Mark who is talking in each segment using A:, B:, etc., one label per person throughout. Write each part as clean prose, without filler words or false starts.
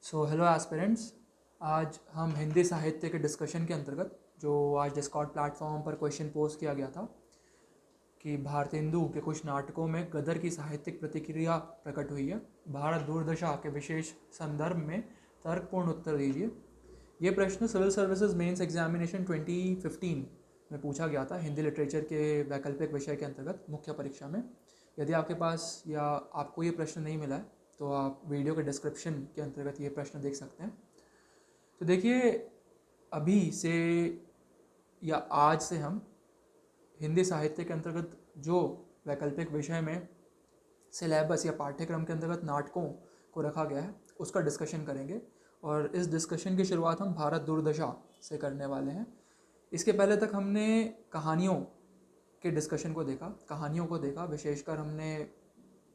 A: Hello aspirants. आज हम हिंदी साहित्य के डिस्कशन के अंतर्गत जो आज डिस्कॉर्ड प्लेटफॉर्म पर क्वेश्चन पोस्ट किया गया था कि भारतेंदु के कुछ नाटकों में गदर की साहित्यिक प्रतिक्रिया प्रकट हुई है, भारत दूरदशा के विशेष संदर्भ में तर्कपूर्ण उत्तर दीजिए। ये प्रश्न सिविल सर्विसेज मेंस एग्जामिनेशन 2015 में पूछा गया था हिंदी लिटरेचर के वैकल्पिक विषय के अंतर्गत मुख्य परीक्षा में। यदि आपके पास या आपको ये प्रश्न नहीं मिला है तो आप वीडियो के डिस्क्रिप्शन के अंतर्गत ये प्रश्न देख सकते हैं। तो देखिए, अभी से या आज से हम हिंदी साहित्य के अंतर्गत जो वैकल्पिक विषय में सिलेबस या पाठ्यक्रम के अंतर्गत नाटकों को रखा गया है उसका डिस्कशन करेंगे, और इस डिस्कशन की शुरुआत हम भारत दूरदशा से करने वाले हैं। इसके पहले तक हमने कहानियों के डिस्कशन को देखा, कहानियों को देखा, विशेषकर हमने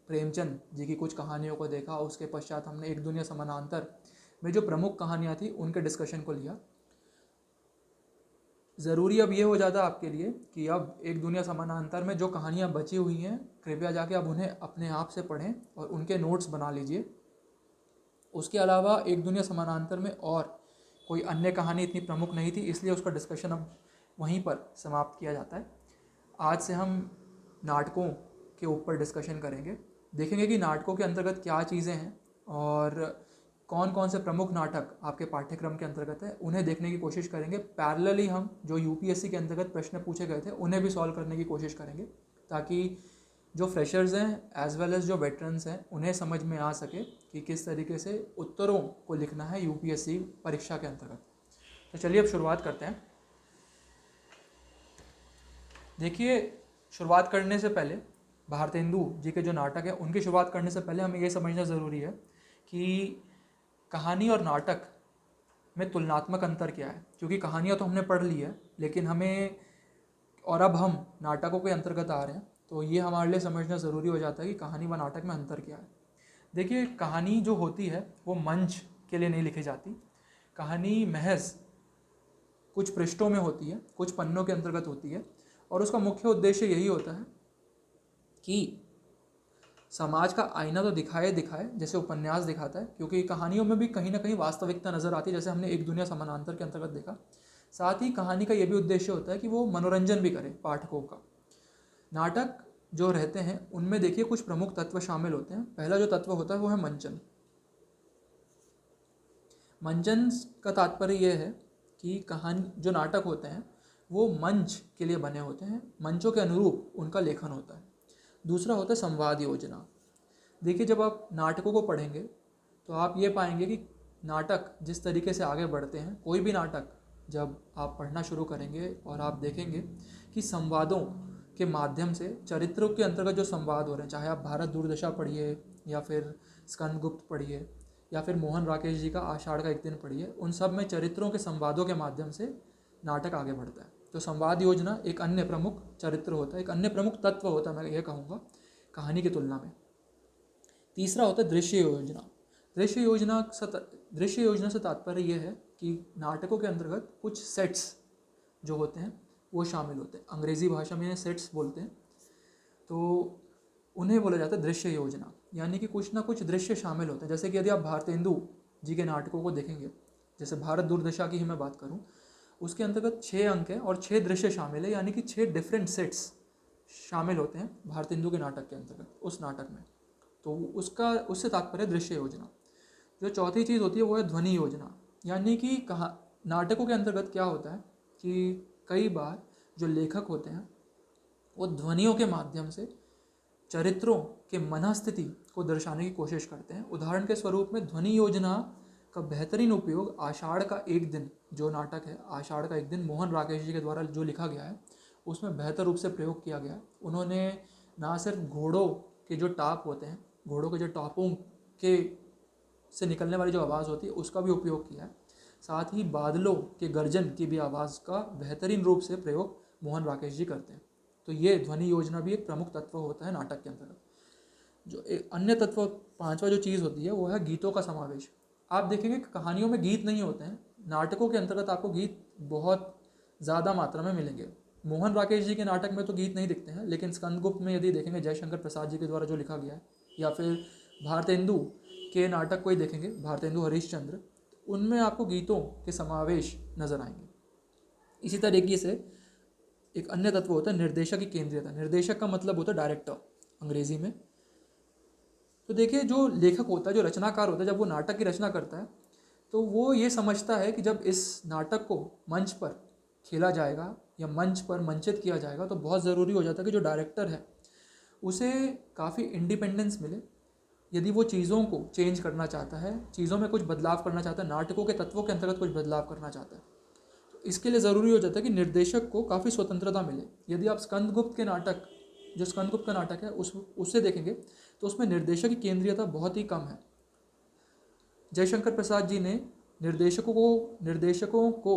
A: प्रेमचंद जी की कुछ कहानियों को देखा। उसके पश्चात हमने एक दुनिया समानांतर में जो प्रमुख कहानियाँ थी उनके डिस्कशन को लिया। ज़रूरी अब ये हो जाता है आपके लिए कि अब एक दुनिया समानांतर में जो कहानियाँ बची हुई हैं कृपया जाके अब उन्हें अपने आप से पढ़ें और उनके नोट्स बना लीजिए। उसके अलावा एक दुनिया समानांतर में और कोई अन्य कहानी इतनी प्रमुख नहीं थी, इसलिए उसका डिस्कशन अब वहीं पर समाप्त किया जाता है। आज से हम नाटकों के ऊपर डिस्कशन करेंगे, देखेंगे कि नाटकों के अंतर्गत क्या चीज़ें हैं और कौन कौन से प्रमुख नाटक आपके पाठ्यक्रम के अंतर्गत है, उन्हें देखने की कोशिश करेंगे। पैरेलली हम जो यूपीएससी के अंतर्गत प्रश्न पूछे गए थे उन्हें भी सॉल्व करने की कोशिश करेंगे, ताकि जो फ्रेशर्स हैं एज वेल एज जो वेटरन्स हैं उन्हें समझ में आ सके कि किस तरीके से उत्तरों को लिखना है यूपीएससी परीक्षा के अंतर्गत। तो चलिए अब शुरुआत करते हैं। देखिए, शुरुआत करने से पहले भारतेंदु जी के जो नाटक है उनकी शुरुआत करने से पहले हमें ये समझना ज़रूरी है कि कहानी और नाटक में तुलनात्मक अंतर क्या है। क्योंकि कहानियाँ तो हमने पढ़ ली है, लेकिन हमें और अब हम नाटकों के अंतर्गत आ रहे हैं, तो ये हमारे लिए समझना ज़रूरी हो जाता है कि कहानी व नाटक में अंतर क्या है। देखिए, कहानी जो होती है वो मंच के लिए नहीं लिखी जाती। कहानी महज कुछ पृष्ठों में होती है, कुछ पन्नों के अंतर्गत होती है, और उसका मुख्य उद्देश्य यही होता है कि समाज का आईना तो दिखाए दिखाए जैसे उपन्यास दिखाता है, क्योंकि कहानियों में भी कहीं ना कहीं वास्तविकता नज़र आती है, जैसे हमने एक दुनिया समानांतर के अंतर्गत देखा। साथ ही कहानी का यह भी उद्देश्य होता है कि वो मनोरंजन भी करे पाठकों का। नाटक जो रहते हैं उनमें देखिए कुछ प्रमुख तत्व शामिल होते हैं। पहला जो तत्व होता है वो है मंचन। मंचन का तात्पर्य यह है कि कहानी जो नाटक होते हैं वो मंच के लिए बने होते हैं, मंचों के अनुरूप उनका लेखन होता है। दूसरा होता है संवाद योजना। देखिए, जब आप नाटकों को पढ़ेंगे तो आप ये पाएंगे कि नाटक जिस तरीके से आगे बढ़ते हैं, कोई भी नाटक जब आप पढ़ना शुरू करेंगे और आप देखेंगे कि संवादों के माध्यम से चरित्रों के अंतर्गत जो संवाद हो रहे हैं, चाहे आप भारत दूरदशा पढ़िए या फिर स्कंदगुप्त पढ़िए या फिर मोहन राकेश जी का आषाढ़ का एक दिन पढ़िए, उन सब में चरित्रों के संवादों के माध्यम से नाटक आगे बढ़ता है। तो संवाद योजना एक अन्य प्रमुख चरित्र होता है, एक अन्य प्रमुख तत्व होता है, मैं ये कहूँगा कहानी की तुलना में। तीसरा होता है दृश्य योजना। दृश्य योजना से तात्पर्य यह है कि नाटकों के अंतर्गत कुछ सेट्स जो होते हैं वो शामिल होते हैं। अंग्रेज़ी भाषा में सेट्स बोलते हैं, तो उन्हें बोला जाता है दृश्य योजना। यानी कि कुछ ना कुछ दृश्य शामिल होते हैं। जैसे कि यदि आप भारतेंदु जी के नाटकों को देखेंगे, जैसे भारत दूरदशा की ही मैं बात करूं, उसके अंतर्गत 6 अंक है और 6 दृश्य शामिल है, यानी कि 6 डिफरेंट सेट्स शामिल होते हैं भारतेंदु के नाटक के अंतर्गत उस नाटक में। तो उससे तात्पर्य दृश्य योजना। जो चौथी चीज़ होती है वो है ध्वनि योजना। यानी कि कहा नाटकों के अंतर्गत क्या होता है कि कई बार जो लेखक होते हैं वो ध्वनियों के माध्यम से चरित्रों के मनःस्थिति को दर्शाने की कोशिश करते हैं। उदाहरण के स्वरूप में ध्वनि योजना का बेहतरीन उपयोग आषाढ़ का एक दिन जो नाटक है, आषाढ़ का एक दिन मोहन राकेश जी के द्वारा जो लिखा गया है उसमें बेहतर रूप से प्रयोग किया गया है। उन्होंने ना सिर्फ घोड़ों के जो टाप होते हैं, घोड़ों के जो टापों के से निकलने वाली जो आवाज़ होती है उसका भी उपयोग किया है, साथ ही बादलों के गर्जन की भी आवाज़ का बेहतरीन रूप से प्रयोग मोहन राकेश जी करते हैं। तो ये ध्वनि योजना भी एक प्रमुख तत्व होता है नाटक के अंतर्गत। जो एक अन्य तत्व, पांचवा जो चीज़ होती है वो है गीतों का समावेश। आप देखेंगे कि कहानियों में गीत नहीं होते हैं, नाटकों के अंतर्गत आपको गीत बहुत ज़्यादा मात्रा में मिलेंगे। मोहन राकेश जी के नाटक में तो गीत नहीं दिखते हैं, लेकिन स्कंदगुप्त में यदि देखेंगे जयशंकर प्रसाद जी के द्वारा जो लिखा गया है, या फिर भारतेंदु के नाटक कोई देखेंगे, भारतेंदु हरिश्चंद्र, उनमें आपको गीतों के समावेश नजर आएंगे। इसी तरीके से एक अन्य तत्व होता है निर्देशक की केंद्रीयता। निर्देशक का मतलब होता है डायरेक्टर अंग्रेजी में। तो देखिए जो लेखक होता है, जो रचनाकार होता है, जब वो नाटक की रचना करता है तो वो ये समझता है कि जब इस नाटक को मंच पर खेला जाएगा या मंच पर मंचित किया जाएगा तो बहुत ज़रूरी हो जाता है कि जो डायरेक्टर है उसे काफ़ी इंडिपेंडेंस मिले। यदि वो चीज़ों को चेंज करना चाहता है, चीज़ों में कुछ बदलाव करना चाहता है, नाटकों के तत्वों के अंतर्गत कुछ बदलाव करना चाहता है, तो इसके लिए ज़रूरी हो जाता है कि निर्देशक को काफ़ी स्वतंत्रता मिले। यदि आप स्कंदगुप्त के नाटक, जो स्कंदगुप्त का नाटक है उससे देखेंगे तो उसमें निर्देशक की केंद्रीयता बहुत ही कम है। जयशंकर प्रसाद जी ने निर्देशकों को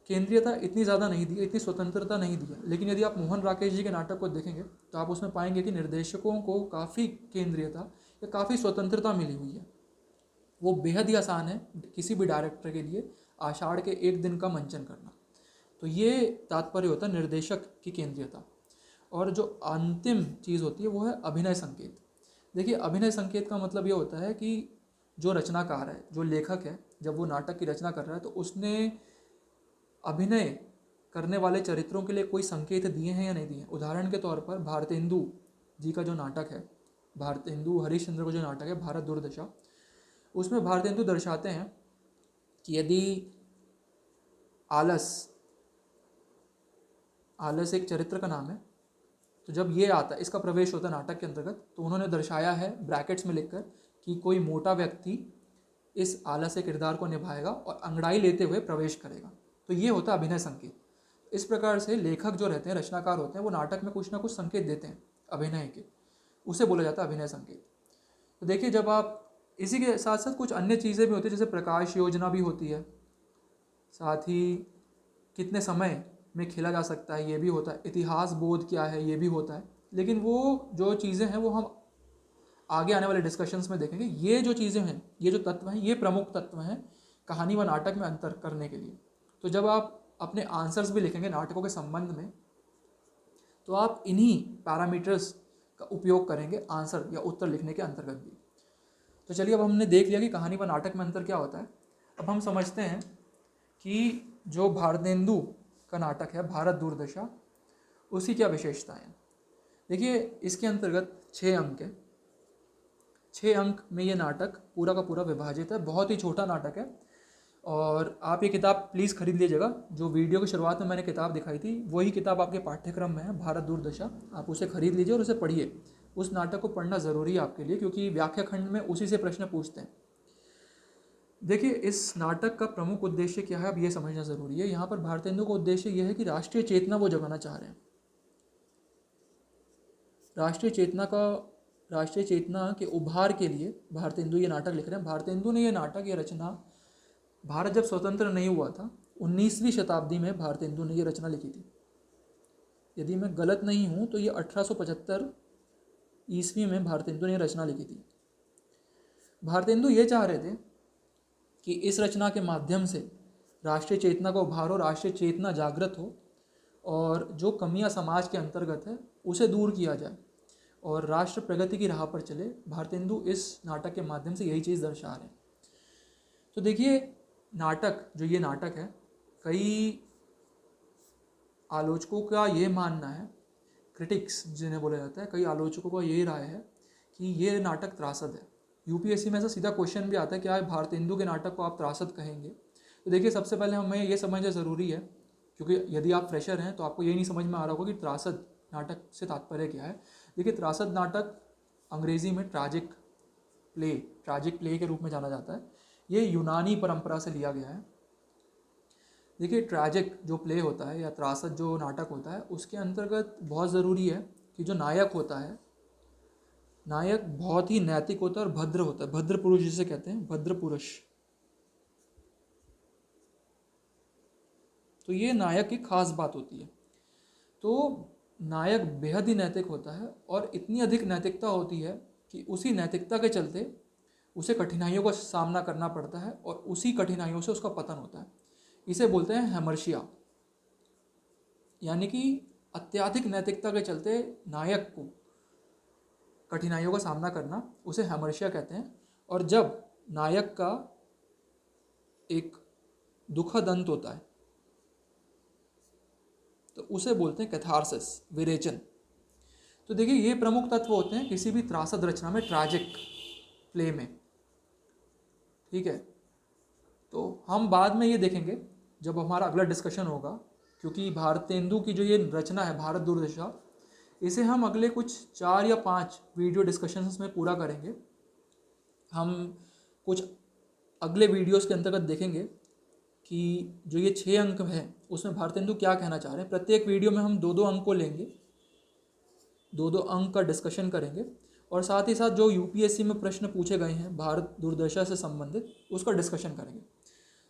A: केंद्रीयता इतनी ज़्यादा नहीं दी, इतनी स्वतंत्रता नहीं दी है। लेकिन यदि आप मोहन राकेश जी के नाटक को देखेंगे तो आप उसमें पाएंगे कि निर्देशकों को काफ़ी केंद्रीयता या काफ़ी स्वतंत्रता मिली हुई है। वो बेहद ही आसान है किसी भी डायरेक्टर के लिए आषाढ़ के एक दिन का मंचन करना। तो ये तात्पर्य होता है निर्देशक की केंद्रीयता। और जो अंतिम चीज़ होती है वो है अभिनय संकेत। देखिए अभिनय संकेत का मतलब ये होता है कि जो रचनाकार है, जो लेखक है, जब वो नाटक की रचना कर रहा है तो उसने अभिनय करने वाले चरित्रों के लिए कोई संकेत दिए हैं या नहीं दिए हैं। उदाहरण के तौर पर भारतेंदु जी का जो नाटक है, भारतेंदु हरिश्चंद्र का जो नाटक है भारत दुर्दशा, उसमें भारतेंदु दर्शाते हैं कि यदि आलस एक चरित्र का नाम है, तो जब ये आता है, इसका प्रवेश होता है नाटक के अंतर्गत, तो उन्होंने दर्शाया है ब्रैकेट्स में लिखकर कि कोई मोटा व्यक्ति इस आलस के किरदार को निभाएगा और अंगड़ाई लेते हुए प्रवेश करेगा। तो ये होता है अभिनय संकेत। इस प्रकार से लेखक जो रहते हैं, रचनाकार होते हैं, वो नाटक में कुछ ना कुछ संकेत देते हैं अभिनय के, उसे बोला जाता है अभिनय संकेत। तो देखिए जब आप इसी के साथ साथ कुछ अन्य चीज़ें भी होती है, जैसे प्रकाश योजना भी होती है, साथ ही कितने समय में खेला जा सकता है ये भी होता है, इतिहास बोध क्या है ये भी होता है। लेकिन वो जो चीज़ें हैं वो हम आगे आने वाले डिस्कशंस में देखेंगे। ये जो चीज़ें हैं, ये जो तत्व हैं, ये प्रमुख तत्व हैं कहानी व नाटक में अंतर करने के लिए। तो जब आप अपने आंसर्स भी लिखेंगे नाटकों के संबंध में तो आप इन्हीं पैरामीटर्स का उपयोग करेंगे आंसर या उत्तर लिखने के अंतर्गत भी। तो चलिए अब हमने देख लिया कि कहानी व नाटक में अंतर क्या होता है। अब हम समझते हैं कि जो भारतेंदु का नाटक है भारत दुर्दशा, उसकी क्या विशेषताएं हैं। देखिए इसके अंतर्गत 6 अंक है। 6 अंक में ये नाटक पूरा का पूरा विभाजित है। बहुत ही छोटा नाटक है और आप ये किताब प्लीज़ खरीद लीजिएगा। जो वीडियो की शुरुआत में मैंने किताब दिखाई थी वही किताब आपके पाठ्यक्रम में है, भारत दुर्दशा। आप उसे खरीद लीजिए और उसे पढ़िए। उस नाटक को पढ़ना ज़रूरी है आपके लिए, क्योंकि व्याख्या खंड में उसी से प्रश्न पूछते हैं। देखिए इस नाटक का प्रमुख उद्देश्य क्या है, अब ये समझना ज़रूरी है। यहाँ पर भारतेंदु का उद्देश्य यह है कि राष्ट्रीय चेतना वो जगाना चाह रहे हैं। राष्ट्रीय चेतना के उभार के लिए भारतेंदु ये नाटक लिख रहे हैं। भारतेंदु ने ये नाटक, ये रचना भारत जब स्वतंत्र नहीं हुआ था 19वीं शताब्दी में भारतेंदु ने ये रचना लिखी थी। यदि मैं गलत नहीं हूँ तो ये 1875 ईस्वी में भारतेंदु ने रचना लिखी थी। भारतेंदु ये चाह रहे थे कि इस रचना के माध्यम से राष्ट्रीय चेतना का उभार हो, राष्ट्रीय चेतना जागृत हो और जो कमियां समाज के अंतर्गत है उसे दूर किया जाए और राष्ट्र प्रगति की राह पर चले। भारतेंदु इस नाटक के माध्यम से यही चीज़ दर्शा रहे हैं। तो देखिए नाटक, जो ये नाटक है, कई आलोचकों का ये मानना है, क्रिटिक्स जिन्हें बोला जाता है, कई आलोचकों का यही राय है कि ये नाटक त्रासद है। यूपीएससी में ऐसा सीधा क्वेश्चन भी आता है, क्या भारतेंदु के नाटक को आप त्रासद कहेंगे। तो देखिए सबसे पहले हमें ये समझना ज़रूरी है, क्योंकि यदि आप फ्रेशर हैं तो आपको ये नहीं समझ में आ रहा होगा कि त्रासद नाटक से तात्पर्य क्या है। देखिए त्रासद नाटक अंग्रेजी में ट्रैजिक प्ले के रूप में जाना जाता है। ये यूनानी परंपरा से लिया गया है। देखिए ट्रैजिक जो प्ले होता है या त्रासद जो नाटक होता है, उसके अंतर्गत बहुत ज़रूरी है कि जो नायक होता है, नायक बहुत ही नैतिक होता है और भद्र होता है। भद्र पुरुष जिसे कहते हैं, भद्र पुरुष। तो ये नायक की खास बात होती है। तो नायक बेहद ही नैतिक होता है और इतनी अधिक नैतिकता होती है कि उसी नैतिकता के चलते उसे कठिनाइयों का सामना करना पड़ता है और उसी कठिनाइयों से उसका पतन होता है। इसे बोलते हैं हैमर्शिया, यानी कि अत्यधिक नैतिकता के चलते नायक को कठिनाइयों का सामना करना, उसे हैमर्शिया कहते हैं। और जब नायक का एक दुखद अंत होता है तो उसे बोलते हैं कैथारसिस, विरेचन। तो देखिए ये प्रमुख तत्व होते हैं किसी भी त्रासद रचना में, ट्रैजिक प्ले में। ठीक है, तो हम बाद में ये देखेंगे जब हमारा अगला डिस्कशन होगा, क्योंकि भारतेंदु की जो ये रचना है भारत दुर्दशा, इसे हम अगले कुछ 4 या 5 वीडियो डिस्कशंस में पूरा करेंगे। हम कुछ अगले वीडियोस के अंतर्गत देखेंगे कि जो ये 6 अंक हैं उसमें भारतेंदु क्या कहना चाह रहे हैं। प्रत्येक वीडियो में हम 2-2 अंक को लेंगे, 2-2 अंक का डिस्कशन करेंगे, और साथ ही साथ जो यूपीएससी में प्रश्न पूछे गए हैं भारत दुर्दशा से संबंधित उसका डिस्कशन करेंगे।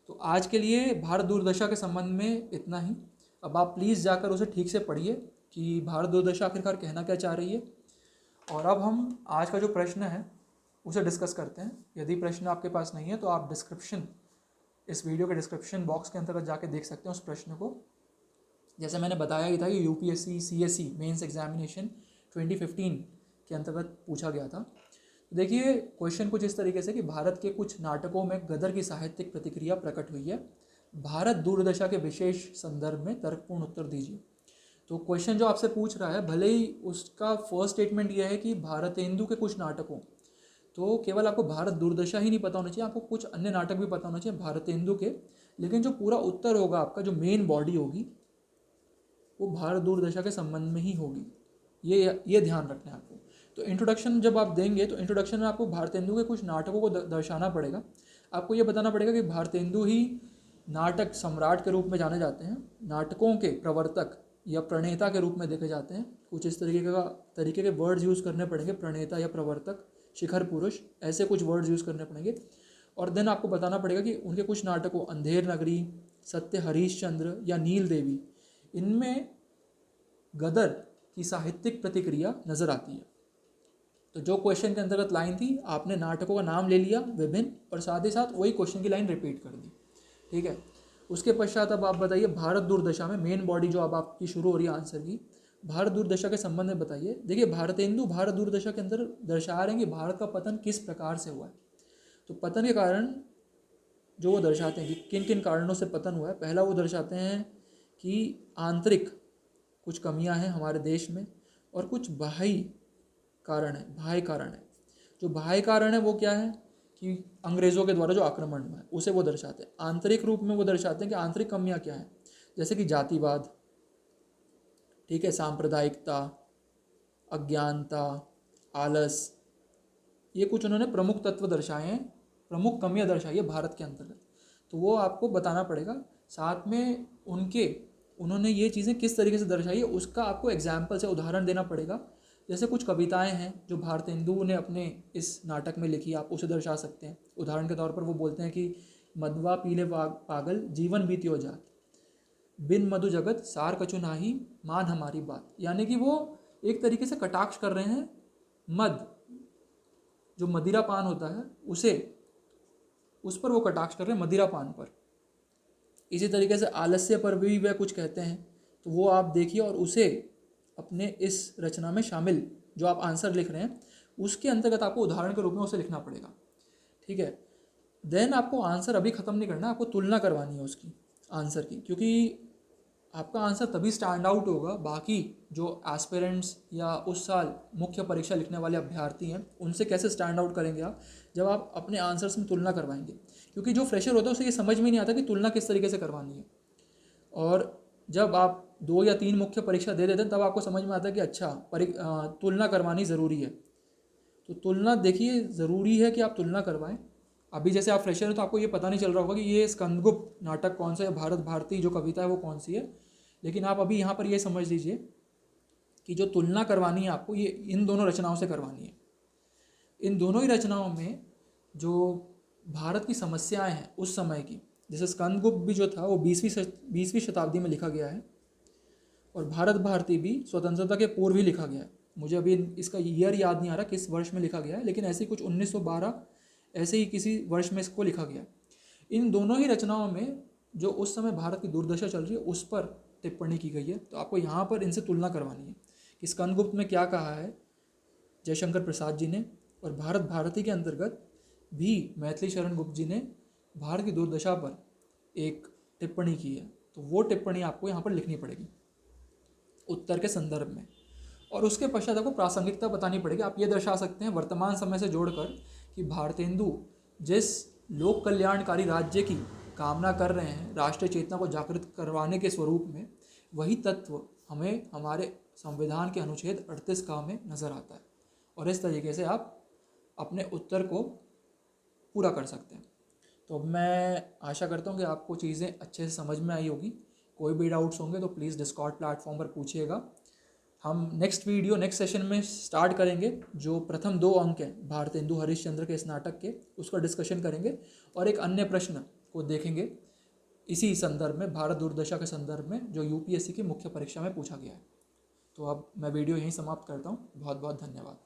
A: तो आज के लिए भारत दुर्दशा के संबंध में इतना ही। अब आप प्लीज़ जाकर उसे ठीक से पढ़िए कि भारत दुर्दशा आखिरकार कहना क्या चाह रही है। और अब हम आज का जो प्रश्न है उसे डिस्कस करते हैं। यदि प्रश्न आपके पास नहीं है तो आप इस वीडियो के डिस्क्रिप्शन बॉक्स के अंतर्गत जाके देख सकते हैं उस प्रश्न को। जैसे मैंने बताया ही था, ये यूपीएससी सीएससी मेंस एग्जामिनेशन 2015 के अंतर्गत पूछा गया था। देखिए क्वेश्चन कुछ इस तरीके से कि भारत के कुछ नाटकों में गदर की साहित्यिक प्रतिक्रिया प्रकट हुई है, भारत दुर्दशा के विशेष संदर्भ में तर्कपूर्ण उत्तर दीजिए। तो क्वेश्चन जो आपसे पूछ रहा है, भले ही उसका फर्स्ट स्टेटमेंट यह है कि भारतेंदु के कुछ नाटकों, तो केवल आपको भारत दुर्दशा ही नहीं पता होना चाहिए, आपको कुछ अन्य नाटक भी पता होना चाहिए भारतेंदु के। लेकिन जो पूरा उत्तर होगा आपका, जो मेन बॉडी होगी, वो भारत दुर्दशा के संबंध में ही होगी। ये ध्यान रखना है आपको। तो इंट्रोडक्शन जब आप देंगे तो इंट्रोडक्शन में आपको भारतेंदु के कुछ नाटकों को दर्शाना पड़ेगा। आपको ये बताना पड़ेगा कि भारतेंदु ही नाटक सम्राट के रूप में जाने जाते हैं, नाटकों के प्रवर्तक या प्रणेता के रूप में देखे जाते हैं। कुछ इस तरीके के वर्ड्स यूज़ करने पड़ेंगे, प्रणेता या प्रवर्तक, शिखर पुरुष, ऐसे कुछ वर्ड्स यूज़ करने पड़ेंगे। और देन आपको बताना पड़ेगा कि उनके कुछ नाटकों, अंधेर नगरी, सत्य हरीशचंद्र या नील देवी, इनमें गदर की साहित्यिक प्रतिक्रिया नजर आती है। तो जो क्वेश्चन के अंतर्गत लाइन थी, आपने नाटकों का नाम ले लिया विभिन्न, और साथ ही साथ वही क्वेश्चन की लाइन रिपीट कर दी। ठीक है, उसके पश्चात अब आप बताइए भारत दुर्दशा में मेन बॉडी जो अब आपकी शुरू हो रही है आंसर की, भारत दुर्दशा के संबंध में बताइए। देखिए भारतेंदु भारत दुर्दशा के अंदर दर्शा रहे हैं कि भारत का पतन किस प्रकार से हुआ है। तो पतन के कारण जो वो दर्शाते हैं कि किन किन कारणों से पतन हुआ है, पहला वो दर्शाते हैं कि आंतरिक कुछ कमियां हैं हमारे देश में, और कुछ बाह्य कारण है। जो बाह्य कारण है वो क्या है कि अंग्रेज़ों के द्वारा जो आक्रमण हुआ है उसे वो दर्शाते हैं। आंतरिक रूप में वो दर्शाते हैं कि आंतरिक कमियां क्या हैं, जैसे कि जातिवाद, ठीक है, सांप्रदायिकता, अज्ञानता, आलस, ये कुछ उन्होंने प्रमुख तत्व दर्शाए हैं, प्रमुख कमियां दर्शाई है भारत के अंतर्गत। तो वो आपको बताना पड़ेगा। साथ में उन्होंने ये चीज़ें किस तरीके से दर्शाई है उसका आपको एग्जाम्पल से उदाहरण देना पड़ेगा। जैसे कुछ कविताएं हैं जो भारतेंदु ने अपने इस नाटक में लिखी, आप उसे दर्शा सकते हैं। उदाहरण के तौर पर वो बोलते हैं कि मदवा पीले पागल जीवन बीतियो जात, बिन मधु जगत सार कछु नाही, मान हमारी बात। यानी कि वो एक तरीके से कटाक्ष कर रहे हैं मद, जो मदिरा पान होता है उस पर वो कटाक्ष कर रहे हैं, मदिरा पान पर। इसी तरीके से आलस्य पर भी वह कुछ कहते हैं। तो वो आप देखिए और उसे अपने इस रचना में शामिल, जो आप आंसर लिख रहे हैं उसके अंतर्गत आपको उदाहरण के रूप में उसे लिखना पड़ेगा। ठीक है, देन आपको आंसर अभी ख़त्म नहीं करना, आपको तुलना करवानी है उसकी आंसर की, क्योंकि आपका आंसर तभी स्टैंड आउट होगा बाकी जो एस्पिरेंट्स या उस साल मुख्य परीक्षा लिखने वाले अभ्यर्थी हैं उनसे कैसे स्टैंड आउट करेंगे आप, जब आप अपने आंसर्स में तुलना करवाएंगे। क्योंकि जो फ्रेशर होता है उसे ये समझ में नहीं आता कि तुलना किस तरीके से करवानी है, और जब आप 2 या 3 मुख्य परीक्षा दे देते हैं तब आपको समझ में आता है कि अच्छा तुलना करवानी ज़रूरी है। तो तुलना देखिए ज़रूरी है कि आप तुलना करवाएं। अभी जैसे आप फ्रेशर हैं तो आपको ये पता नहीं चल रहा होगा कि ये स्कंदगुप्त नाटक कौन सा है, भारत भारती जो कविता है वो कौन सी है, लेकिन आप अभी यहाँ पर ये समझ लीजिए कि जो तुलना करवानी है आपको, ये इन दोनों रचनाओं से करवानी है। इन दोनों ही रचनाओं में जो भारत की समस्याएं हैं उस समय की, जैसे स्कंदगुप्त भी जो था वो 20वीं शताब्दी में लिखा गया है, और भारत भारती भी स्वतंत्रता के पूर्व ही लिखा गया है। मुझे अभी इसका ईयर याद नहीं आ रहा किस वर्ष में लिखा गया है, लेकिन ऐसे ही कुछ 1912 ऐसे ही किसी वर्ष में इसको लिखा गया है। इन दोनों ही रचनाओं में जो उस समय भारत की दुर्दशा चल रही है उस पर टिप्पणी की गई है। तो आपको यहाँ पर इनसे तुलना करवानी है कि स्कंदगुप्त में क्या कहा है जयशंकर प्रसाद जी ने, और भारत भारती के अंतर्गत भी मैथिली शरण गुप्त जी ने भारत की दुर्दशा पर एक टिप्पणी की है, तो वो टिप्पणी आपको यहाँ पर लिखनी पड़ेगी उत्तर के संदर्भ में। और उसके पश्चात आपको प्रासंगिकता बतानी पड़ेगी। आप ये दर्शा सकते हैं वर्तमान समय से जोड़कर कि भारतेंदु जिस लोक कल्याणकारी राज्य की कामना कर रहे हैं, राष्ट्रीय चेतना को जागृत करवाने के स्वरूप में, वही तत्व हमें हमारे संविधान के अनुच्छेद 38 का में नज़र आता है। और इस तरीके से आप अपने उत्तर को पूरा कर सकते हैं। तो अब मैं आशा करता हूँ कि आपको चीज़ें अच्छे से समझ में आई होगी। कोई भी डाउट्स होंगे तो प्लीज़ डिस्कॉर्ड प्लेटफॉर्म पर पूछिएगा। हम नेक्स्ट सेशन में स्टार्ट करेंगे जो प्रथम 2 अंक हैं भारतेंदु हरिश्चंद्र के इस नाटक के, उसका डिस्कशन करेंगे और एक अन्य प्रश्न को देखेंगे इसी संदर्भ में, भारत दुर्दशा के संदर्भ में, जो यूपीएससी की मुख्य परीक्षा में पूछा गया है। तो अब मैं वीडियो यहीं समाप्त करता हूँ। बहुत बहुत धन्यवाद।